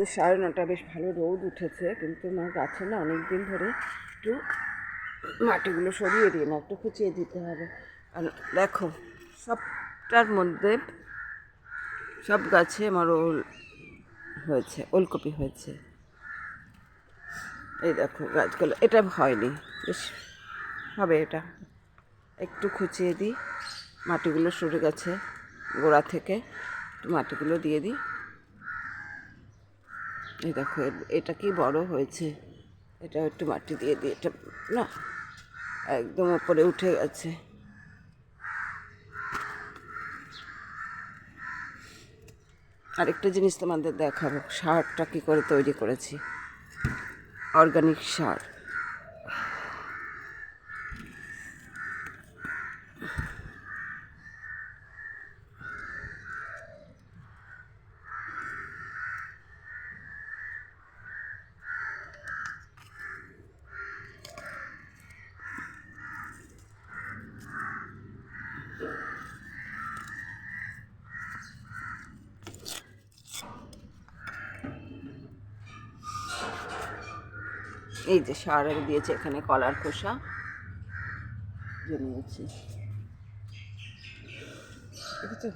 9:30 বেশ ভালো রোদ উঠেছে, কিন্তু আমার গাছে না অনেক দিন ধরে একটু মাটিগুলো সরিয়ে দিই না, একটু খুঁচিয়ে দিতে হবে। আর দেখো সবটার মধ্যে সব গাছে আমার হয়েছে, ওলকপি হয়েছে। এই দেখো গাছগুলো, এটা হয়নি, বেশ হবে এটা। একটু খুঁচিয়ে দিই, মাটিগুলো সরে গেছে গোড়া থেকে, একটু মাটিগুলো দিয়ে দিই। এই দেখো এটা কি বড় হয়েছে, এটা একটু মাটি দিয়ে দিই। এটা না একদম উপরে উঠে গেছে। আরেকটা জিনিস তোমাদের দেখাবো, সারটা কী করে তৈরি করেছি, অর্গানিক সার। এই যে সার দিয়েছে, এখানে কলার খোসা জমিয়েছি, ঠিক আছে।